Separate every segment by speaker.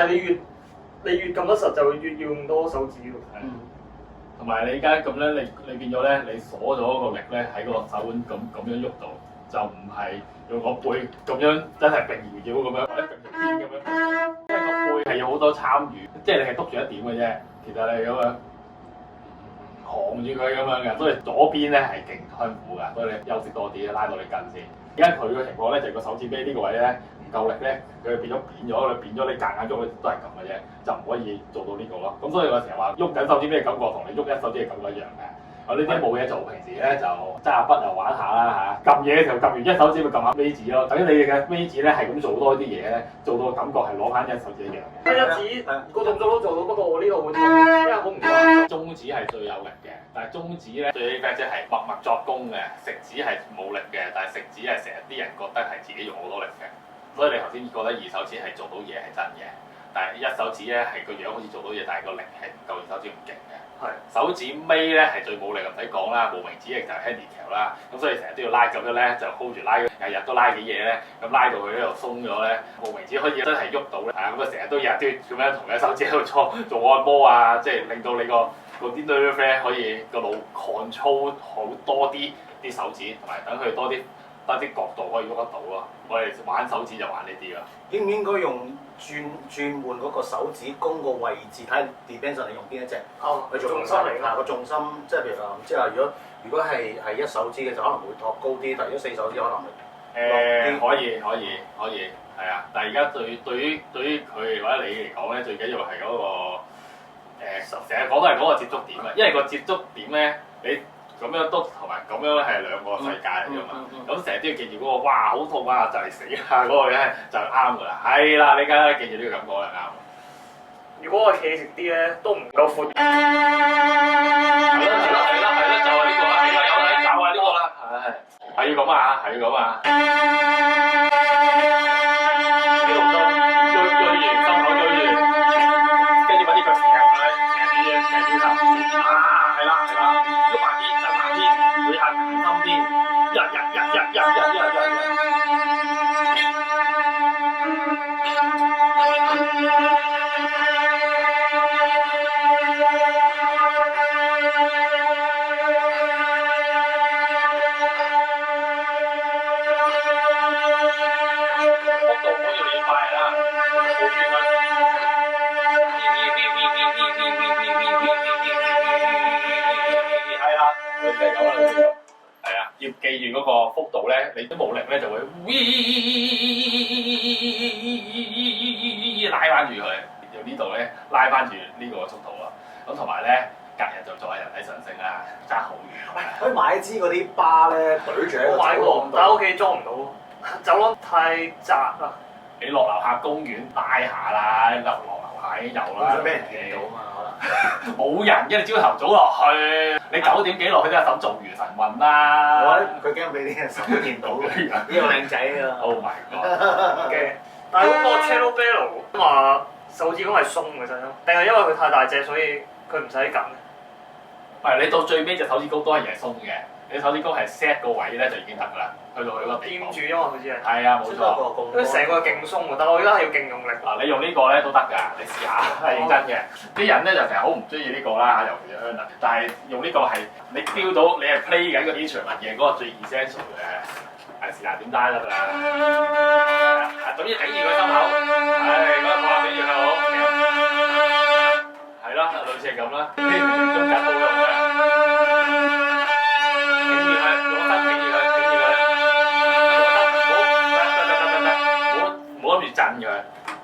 Speaker 1: 係你越撳得實就越要用多手指喎。
Speaker 2: 同埋你而家咁咧，你變咗咧，你鎖咗個力咧喺個手腕咁樣喐到，就唔係用個背咁樣真係並搖咁樣，或者並條邊咁樣，因為個背係有好多參與，即係你係篤住一點嘅啫。其實你咁樣扛住佢咁樣嘅，所以左邊咧係勁辛苦㗎，所以你休息多啲，拉到你筋先。而家佢個情況咧就係個手指尾呢個位咧唔夠力咧，佢變咗扁咗，變咗你夾硬喐都係咁嘅啫，就唔可以做到呢個咯。咁所以我成日話喐緊手指尾嘅感覺同你喐一手指嘅感覺一樣嘅。我呢啲冇嘢做，平時咧就揸下筆又玩下啦嚇，撳嘢嘅時候撳完一手指咪撳下尾指咯，等於你嘅尾指咧係咁做多啲嘢咧，做到感覺係攞翻一手指一樣嘅。
Speaker 1: 一指個動作都做到，不過我呢度會痛，因為好唔慣。
Speaker 2: 中指係最有力嘅，但係中指咧最叻即係默默作功嘅，食指係冇力嘅，但係食指係成日啲人覺得係自己用好多力嘅，所以你頭先覺得二手指係做到嘢係真嘅，但係一手指咧係個樣好似做到嘢，但係個力係唔夠二手指咁勁嘅。手指尾咧係最冇力，唔使講啦，無名指亦就係 handicap 啦，咁所以成日都要拉，咁樣咧就 hold 住拉，日日都拉幾嘢咧，咁拉到佢呢度鬆咗咧，無名指可以真係喐到咧，咁啊成日都日都咁樣同一手指喺度做按摩啊，即係令到你個啲 nerve 咧可以個腦 control 好多啲手指，同埋等佢多啲角度可以喐得到咯。我哋玩手指就玩呢啲啦。
Speaker 3: 應唔應該用轉換嗰個手指公個位置，睇 depends on 你用邊一隻去做
Speaker 1: 重心嚟㗎。
Speaker 3: 個重心即係譬如話，即係話如果係一手指嘅就可能會托高啲，但係如果四手指可能會
Speaker 2: 可以係啊！但係而家對於佢或者你嚟講咧，最緊要係嗰個成日講都係嗰個接觸點啊，因為個接觸點咧你。咁樣篤同埋咁樣咧係兩個世界嚟㗎嘛，咁成日都要記住嗰個，哇好痛啊，就嚟死啊嗰個咧就啱㗎啦，係啦，你而家記住呢個感覺啦啱。
Speaker 1: 如果我企直啲咧，都唔夠闊。
Speaker 2: 係啦，就係呢個啦，係啦，有啦，就係呢個啦，係要咁啊，係要咁啊。呢度唔得，追住心口追住，跟住揾啲腳成佢，成住頭，係啦，喐慢啲。會下硬心啲，幅度唔好要快啦，hold住佢。係啦，佢就係咁啦。係啊，要記住嗰個幅度咧，你都冇力咧就會拉翻住佢，由呢度咧拉翻住呢個速度咯。咁同埋咧，隔日就做下人體上升啦，爭好遠。
Speaker 3: 可以買支嗰啲巴咧，懟住喺個
Speaker 1: 我買過，但係
Speaker 3: 度。
Speaker 1: 屋企裝唔到，走廊太窄啦。
Speaker 2: 你落樓下公園拉下啦，落樓下已經有啦。
Speaker 3: 俾人見到啊嘛，可能。
Speaker 2: 冇人，因為你朝頭早落去，你9點幾落去都係手做完晨運啦。
Speaker 3: 佢驚俾啲人手見到，呢個靚仔啊
Speaker 2: Oh my god！
Speaker 1: 嘅，但係嗰個 Cello Bello 話手指公係鬆嘅啫，定係因為佢太大隻所以佢唔使撳？
Speaker 2: 唔係，你到最尾隻手指公都係鬆嘅，你手指公係 set 個位咧就已經得㗎啦，去到佢個地步。
Speaker 1: 掂住因為佢只係。
Speaker 2: 係啊，冇錯。
Speaker 1: 佢成個勁鬆喎，但係我而家係要勁用力。
Speaker 2: 嗱，你用呢個咧都得㗎，你試下係認真嘅。啲人咧就成日好唔中意呢個啦，尤其是 Erna，但係用呢個係你 feel 到你係 play 緊個 instrument 嘅嗰個最 essential 嘅，係是但點單得㗎啦。總之頂住佢心口，嗰個話頂住佢好。係啦，類似係咁啦，中緊冇用嘅。頂住佢，用個身頂住佢，頂住佢。唔好諗住震佢，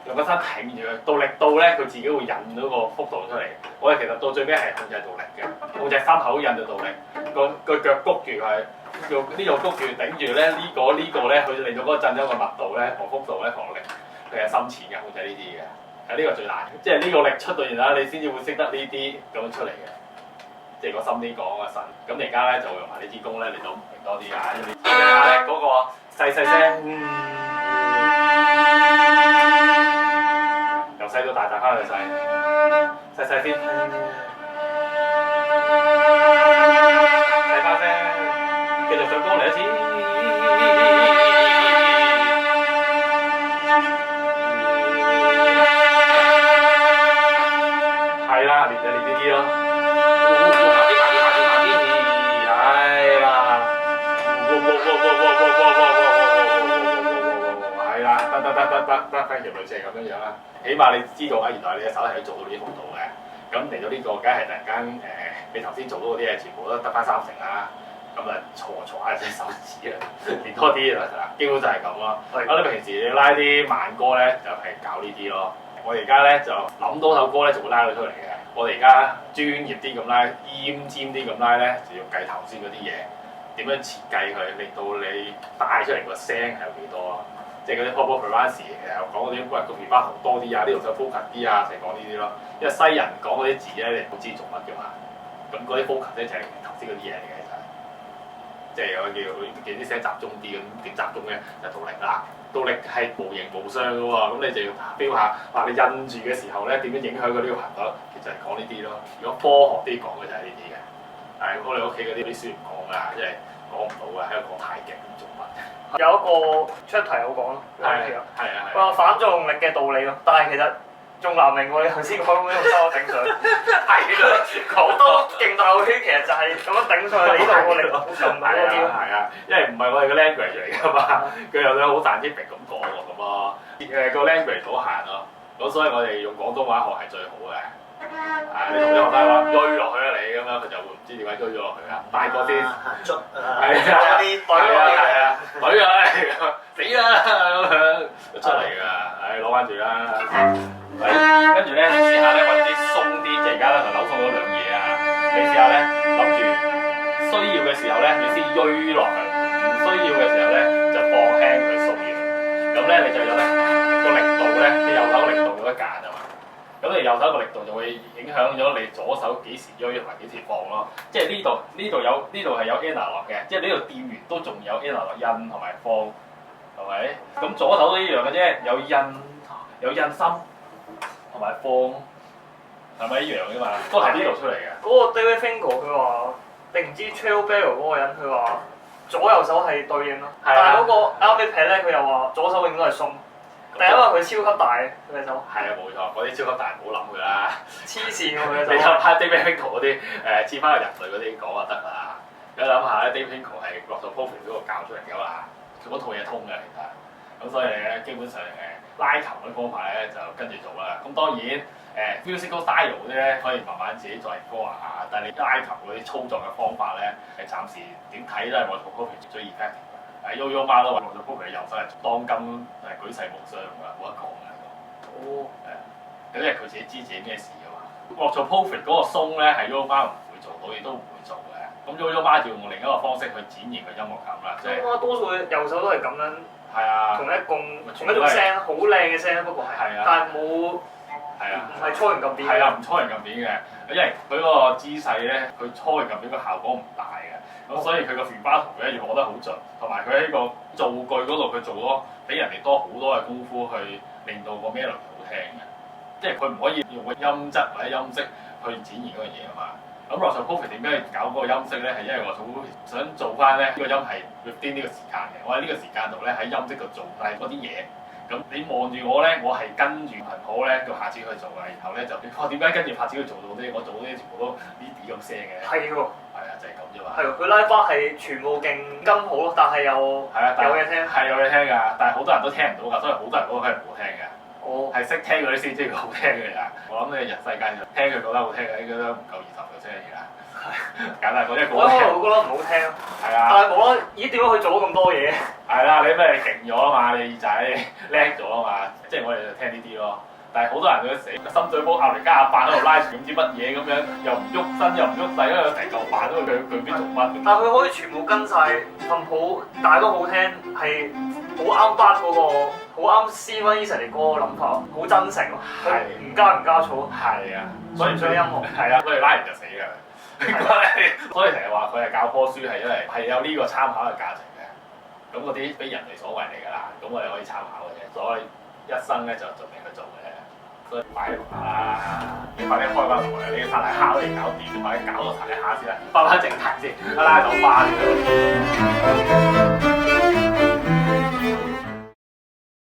Speaker 2: 用個身挺住佢，到力到咧，佢自己會引到個幅度出嚟。我哋其實到最尾係控制到力嘅，控制心口引到到力，個腳谷住佢，用呢度谷住頂住咧，呢個咧，佢令到嗰個震咗個密度咧，同幅度咧，同力，佢係深淺嘅控制呢啲嘅，係呢個最難嘅，即係呢個力出到然後你先至會識得呢啲咁樣出嚟嘅，即係個深啲講個神。咁你而家咧就用埋呢支弓咧，你都明多啲啊，因為你下咧嗰個細聲。由細到大，大翻去細，細細先，細翻聲，繼續上高嚟一次。啦，練就練呢啲咯。係啦，係啦，得，條類似係咁樣樣啦。起碼你知道啊，原來你隻手係可以做到呢啲幅度嘅。咁嚟到呢個，梗係突然間你頭先做到嗰啲嘢全部都得翻30成啦。咁啊，搓下隻手指啊，練多啲啦，基本就係咁咯。咁你平時你拉啲慢歌咧，就係搞呢啲咯。我哋而家咧就諗到首歌咧，就會拉佢出嚟嘅。我哋而家專業啲咁拉，奄尖啲咁拉咧，就要計頭先嗰啲嘢，點樣設計佢，令到你帶出嚟個聲係有幾多咯。即係嗰啲 pop frequency 講嗰啲喂個 vibrato 多啲啊，呢度就 focus 啲啊，成日講呢啲咯。因為西人講嗰啲字咧，你唔知做乜嘅嘛。咁嗰啲 focus 咧就係頭先嗰啲嘢嚟嘅，其實。即係有個叫啲聲集中啲咁，點集中咧就動力啦。動力係無形無相嘅喎，咁你就要 feel 下，話你印住嘅時候咧點樣影響佢呢個頻率，其實係講呢啲咯。如果科學啲講嘅就係呢啲嘅，但係我哋屋企嗰啲書唔講㗎，因為講唔到㗎，喺度講太極咁做乜？
Speaker 1: 有一個出題好講咯，
Speaker 2: 係
Speaker 1: 話反作用力嘅道理咯，但係其實仲難明喎。你頭先講咁樣用收頂上，係啦，講多勁大個圈，其實就係咁樣頂上去呢度個力好撳到嗰啲咯。
Speaker 2: 係啊，因為唔係我哋嘅 language 嚟㗎嘛，佢又想好 scientific 咁講喎咁咯。個 language 好閒咯，咁所以我哋用廣東話學係最好嘅。你同啲學生話追落去啦你咁樣，佢就會唔知點解追咗落去啦。大個先
Speaker 3: 捽
Speaker 2: 係啊，隊啊，死啦咁樣出嚟㗎，攞翻住啦。跟住咧試下咧揾啲鬆啲，即係而家咧就扭鬆咗兩嘢啊。你試下咧諗住需要嘅時候咧，你先追落去；唔需要嘅時候咧，就放輕佢鬆完。咁咧你就有咧個力度咧，你右手力度有得揀啊嘛。咁你右手個力度就會影響咗你左手幾時追同埋幾時放咯。即係呢度係有 analog 嘅，即係呢度掂完都仲有 analog 印同埋放，係咪？咁左手都一樣嘅啫，有印心同埋放，係咪一樣嘅嘛？都係呢度出嚟嘅。
Speaker 1: 嗰個 David Finkel 佢話，定唔知 Trail Barrel 嗰個人佢話左右手係對應咯，但係嗰個 Army Pad 咧佢又話左手永遠都係鬆。但係因為佢超級大嘅佢隻手。係啊，冇錯，嗰啲超級大唔好諗佢啦。黐線喎佢隻手。你諗下 David Finkel 嗰啲似翻個人類嗰啲講就得啦。你諗下咧 David Finkel 係 Roscoe 嗰個教出嚟㗎嘛，佢嗰套嘢通嘅其實。咁所以咧基本上拉琴嗰啲方法咧就跟住做啦。咁當然musical style 嗰啲咧可以慢慢自己再科下，但係你拉琴嗰啲操作嘅方法咧暫時點睇都係 Roscoe 最 effective。Yo-Yo Ma都話Roscoe 嘅右手係當今舉世無雙㗎，冇得講㗎。哦。因為佢自己知自己咩事㗎嘛。Roscoe 嗰個鬆咧係 Yo-Yo Ma 唔會做到，亦都唔會做嘅。咁 Yo-Yo Ma 就用另一個方式去展現佢音樂感啦，即係。多數右手都係咁樣。係啊，同一種聲，好靚嘅聲，不過係，但係冇，唔係搓圓撳扁。係啊，唔搓圓撳扁嘅，因為佢嗰個姿勢咧，佢搓圓撳扁個效果唔大嘅，咁所以佢個 vibrato 咧要攞得好盡，同埋佢喺個造句嗰度佢做咗比人哋多好多嘅功夫去令到個 melody 好聽嘅，即係佢唔可以用個音質或者音色去展現嗰樣嘢啊嘛。咁 Roscoe 點解要搞嗰個音色咧？係因為Roscoe想做翻咧呢個音係 within 呢個時間嘅。我喺呢個時間度咧喺音色度做曬嗰啲嘢。咁你望住我咧，我係跟住頻譜咧個拍子去做嘅。然後咧就點解跟住拍子去做到啲？我做嗰啲全部都呢啲咁聲嘅。係喎。係啊，就係咁啫嘛。係喎，佢拉花係全部勁跟好咯，但係又有嘢聽。係有嘢聽㗎，但係好多人都聽唔到㗎，所以好多人都覺得唔好聽嘅。哦。係識聽嗰啲先知佢好聽嘅咋。我諗你人世界上聽佢覺得好聽嘅，應該都唔夠20%嘅啦。簡單講一個。我會覺得唔好聽。係啊。但係冇啦，咦？點解佢做咗咁多嘢？係啦，你咩勁咗啊嘛？你耳仔叻咗啊嘛？即係我哋就聽呢啲咯。但係好多人都死，深水埗鴨嚟加阿伯喺度拉住唔知乜嘢咁樣，又唔喐身又唔喐勢，因為成嚿板都佢邊做乜？但係佢可以全部跟晒咁好，但係都好聽，係好啱巴嗰個，好啱 Steven Easley 嗰個諗法，好真誠咯。係。唔加醋。係啊。所以唔想音樂。係啊，所以拉完就死㗎。所以成日話佢係教科書係因為係有呢個參考嘅價值嘅。咁嗰啲非人類所為嚟㗎啦，咁我哋可以參考嘅啫。所以一生咧就盡力去做嘅。所以快啲你快啲開翻台啊！你嘅擦泥蝦都未搞掂，快啲搞到擦泥蝦先啦，翻返正題先，拉到花先。